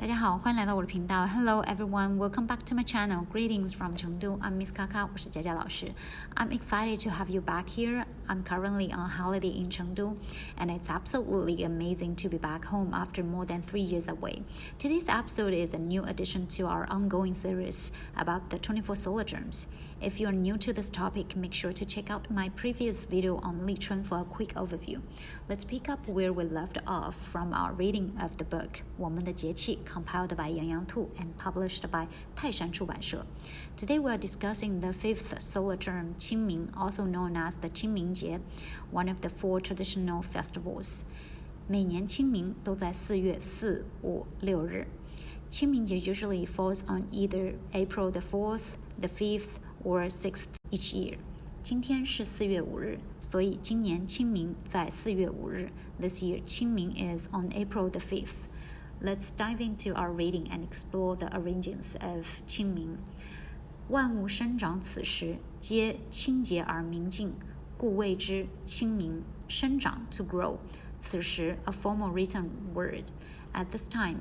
大家好，欢迎来到我的频道。Hello everyone, welcome back to my channel. Greetings from Chengdu. I'm Miss Kaka. 我是佳佳老师。I'm excited to have you back here. I'm currently on holiday in Chengdu, and it's absolutely amazing to be back home after more than 3 years away. Today's episode is a new addition to our ongoing series about the 24 solar terms. If you're new to this topic, make sure to check out my previous video on Li Chun for a quick overview. Let's pick up where we left off from our reading of the book 我们的节气 compiled by Yang Yang Tu and published by 泰山出版社. Today we are discussing the fifth solar term Qingming, also known as the Qingming 节, one of the 4 traditional festivals. 每年清明都在4月4、5、6日. 清明节 usually falls on either April the 4th, the 5th, or 6th each year. 今天是4月5日，所以今年清明在4月5日. This year, 清明 is on April the 5th. Let's dive into our reading and explore the origins of 清明. 万物生长此时，皆清洁而明净，故谓之清明。生长 to grow. 此时 a formal written word. At this time,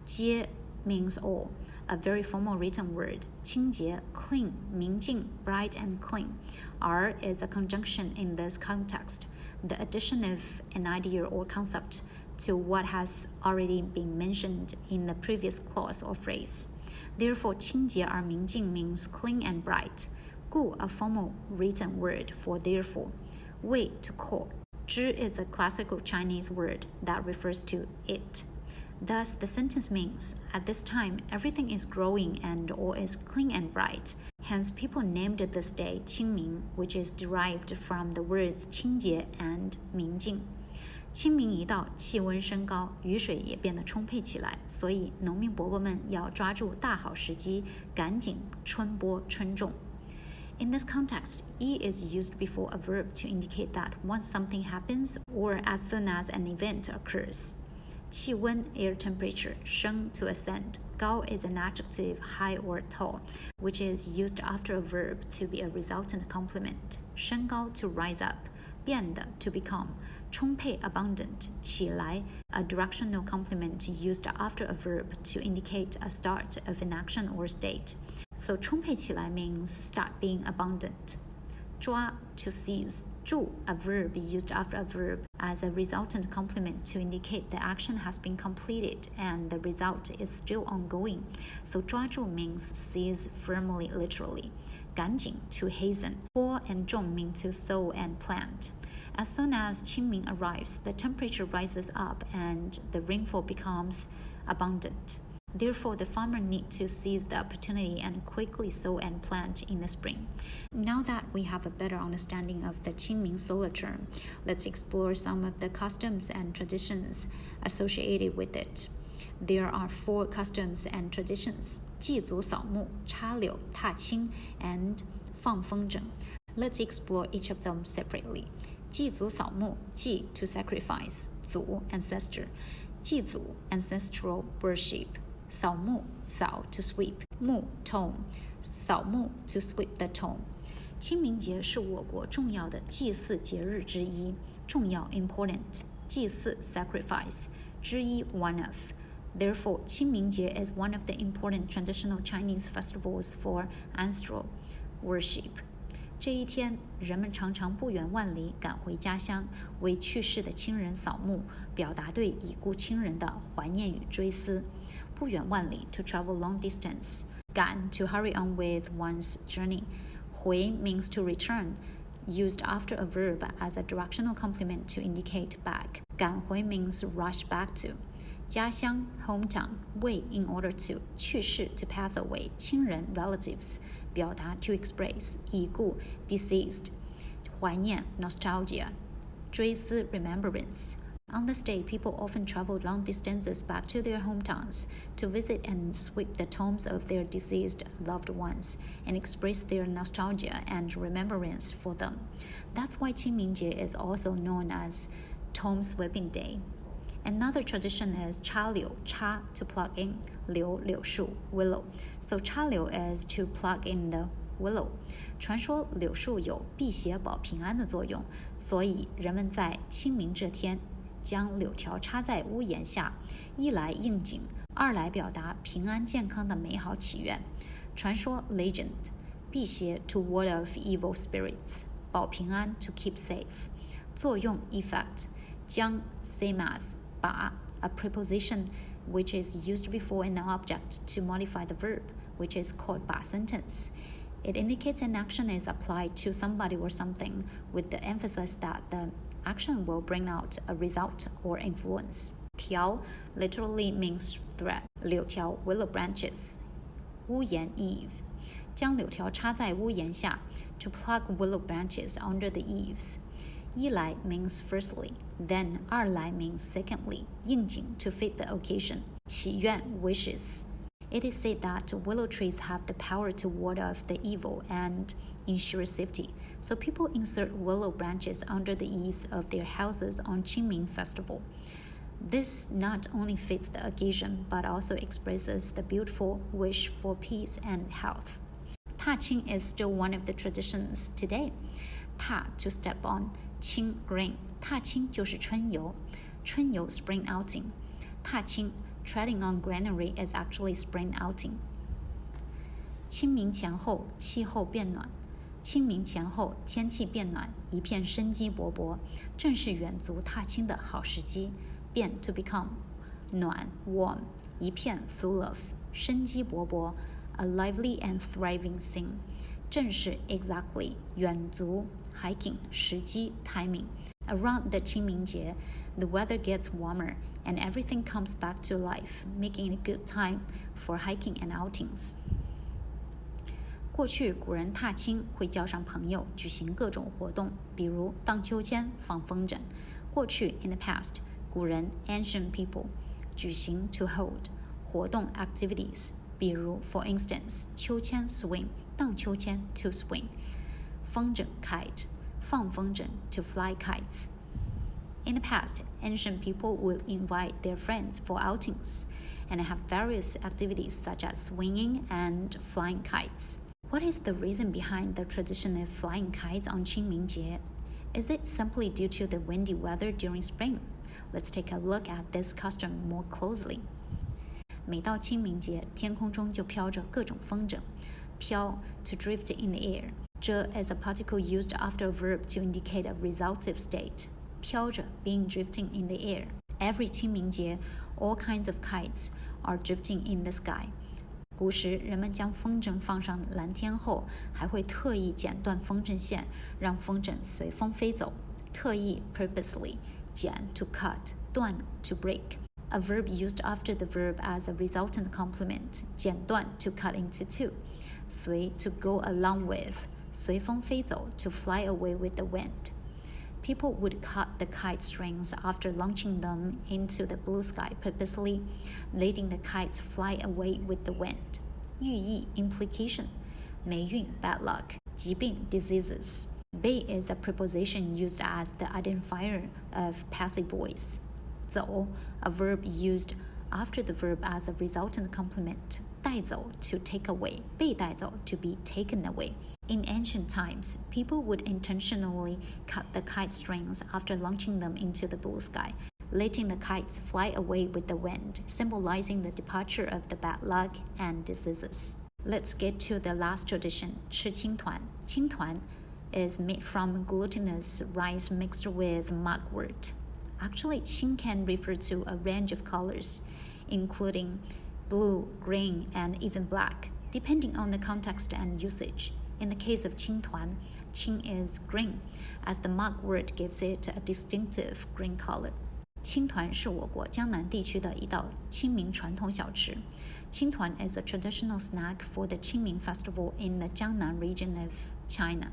皆 means all. A very formal written word. 清洁 clean, 明净 bright and clean. R is a conjunction in this context, the addition of an idea or concept to what has already been mentioned in the previous clause or phrase. Therefore, 清洁而明净 means clean and bright. 故 a formal written word for therefore. 谓 to call. 之 is a classical Chinese word that refers to it. Thus, the sentence means, at this time, everything is growing and all is clean and bright. Hence, people named this day Qingming, which is derived from the words 清洁 and 明净. 清明一到，气温升高，雨水也变得充沛起来，所以农民伯伯们要抓住大好时机，赶紧春播春种。In this context, "一" is used before a verb to indicate that once something happens or as soon as an event occurs. 气温 air temperature, 升 to ascend. 高 is an adjective, high or tall, which is used after a verb to be a resultant complement. 升高 to rise up, 变的 to become. 充沛 abundant, 起来 a directional complement used after a verb to indicate a start of an action or state. So 充沛起来 means start being abundant. 抓 to seize. 住 a verb used after a verb as a resultant complement to indicate the action has been completed and the result is still ongoing. So 抓住 means seize firmly literally. 赶紧 to hasten. 播 and 种 mean to sow and plant. As soon as Qingming arrives, the temperature rises up and the rainfall becomes abundant. Therefore, the farmer needs to seize the opportunity and quickly sow and plant in the spring. Now that we have a better understanding of the Qingming solar term, let's explore some of the customs and traditions associated with it. There are 4 customs and traditions: 祭祖扫墓、插柳、踏青, and 放风筝. Let's explore each of them separately. 祭祖扫墓 祭 to sacrifice, 祖 ancestor, 祭祖 ancestral worship. 扫墓 扫 to sweep, 墓 tomb, 扫墓 to sweep the tomb. 清明节是我国重要的祭祀节日之一，重要 important, 祭祀 sacrifice, 之一 one of. Therefore, 清明节 is one of the important traditional Chinese festivals for ancestral worship. 这一天，人们常常不远万里赶回家乡，为去世的亲人扫墓，表达对已故亲人的怀念与追思。不远万里 to travel long distance. 赶 to hurry on with one's journey. 回 means to return, used after a verb as a directional complement to indicate back. 赶回 means rush back to. 家乡 hometown, 为 in order to, 去世 to pass away, 亲人 relatives, 表达 to express, 已故 deceased, 怀念 nostalgia, 追思 remembrance. On this day, people often travel long distances back to their hometowns to visit and sweep the tombs of their deceased loved ones and express their nostalgia and remembrance for them. That's why Qingming 节 is also known as Tomb Sweeping Day. Another tradition is 插柳 插 to plug in, 柳柳树 willow. So 插柳 is to plug in the willow. 传说柳树有辟邪保平安的作用，所以人们在清明这天将柳条插在屋檐下，一来应景，二来表达平安健康的美好祈愿。传说 legend， 辟邪 to ward off evil spirits， 保平安 to keep safe。作用 effect， 将 same as 把 a preposition which is used before an object to modify the verb, which is called 把 sentence. It indicates an action is applied to somebody or something with the emphasis that the action will bring out a result or influence. 条 literally means thread. 柳条 willow branches. 屋檐 eave. 将柳条插在屋檐下 to plug willow branches under the eaves. 一来 means firstly, then 二来 means secondly, 应景 to fit the occasion. 祈愿 wishes. It is said that willow trees have the power to ward off the evil and ensure safety, so people insert willow branches under the eaves of their houses on Qingming festival. This not only fits the occasion, but also expresses the beautiful wish for peace and health. 踏青 is still one of the traditions today. 踏 to step on, 青 green. 踏青就是春游，春游 spring outing. 踏青 treading on greenery is actually spring outing. 清明前后气候变暖，清明前后天气变暖，一片生机勃勃，正是远足踏青的好时机。变 to become, 暖 warm, 一片 full of, 生机勃勃 a lively and thriving scene. 正是 exactly, 远足 hiking, 时机 timing. Around the Qingming 节 the weather gets warmer and everything comes back to life, making it a good time for hiking and outings. 过去古人踏青会叫上朋友举行各种活动，比如荡秋千、放风筝。过去 in the past, 古人 ancient people 举行 to hold 活动 activities， 比如 for instance 秋千 swing 荡秋千 to swing， 风筝 kite 放风筝 to fly kites. In the past, ancient people would invite their friends for outings and have various activities such as swinging and flying kites. What is the reason behind the tradition of flying kites on Qingming 节? Is it simply due to the windy weather during spring? Let's take a look at this custom more closely. 每到清明节，天空中就飘着各种风筝。飘 to drift in the air. 这 is a particle used after a verb to indicate a resultive state. 飘着 being drifting in the air. Every 清明节 all kinds of kites are drifting in the sky. 古时人们将风筝放上蓝天后，还会特意剪断风筝线，让风筝随风飞走。特意 purposely, 剪 to cut, 断 to break. A verb used after the verb as a resultant complement, 剪断 to cut into two. 随 to go along with, 随风飞走 to fly away with the wind. People would cut the kite strings after launching them into the blue sky purposely, letting the kites fly away with the wind. 寓意 implication, 霉运 bad luck, 疾病 diseases. Bei is a preposition used as the identifier of passive voice. 走 a verb used after the verb as a resultant complement. 带走 to take away, 被带走 to be taken away. In ancient times, people would intentionally cut the kite strings after launching them into the blue sky, letting the kites fly away with the wind, symbolizing the departure of the bad luck and diseases. Let's get to the last tradition, 吃qingtuan. Qingtuan is made from glutinous rice mixed with mugwort. Actually, qing can refer to a range of colors, including blue, green, and even black, depending on the context and usage. In the case of qingtuan, qing is green, as the mugwort gives it a distinctive green color. 青团是我国江南地区的一道清明传统小吃。青团 is a traditional snack for the Qingming festival in the Jiangnan region of China.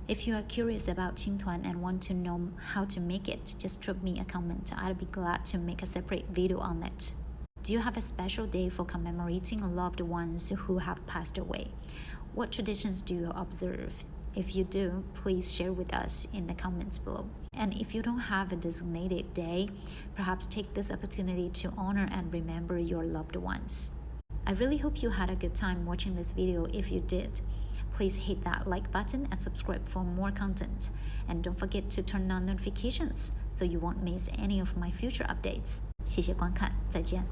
If you are curious about qingtuan and want to know how to make it, just drop me a comment. I'll be glad to make a separate video on it. Do you have a special day for commemorating loved ones who have passed away? What traditions do you observe? If you do, please share with us in the comments below. And if you don't have a designated day, perhaps take this opportunity to honor and remember your loved ones. I really hope you had a good time watching this video. If you did, please hit that like button and subscribe for more content. And don't forget to turn on notifications so you won't miss any of my future updates. 谢谢观看，再见。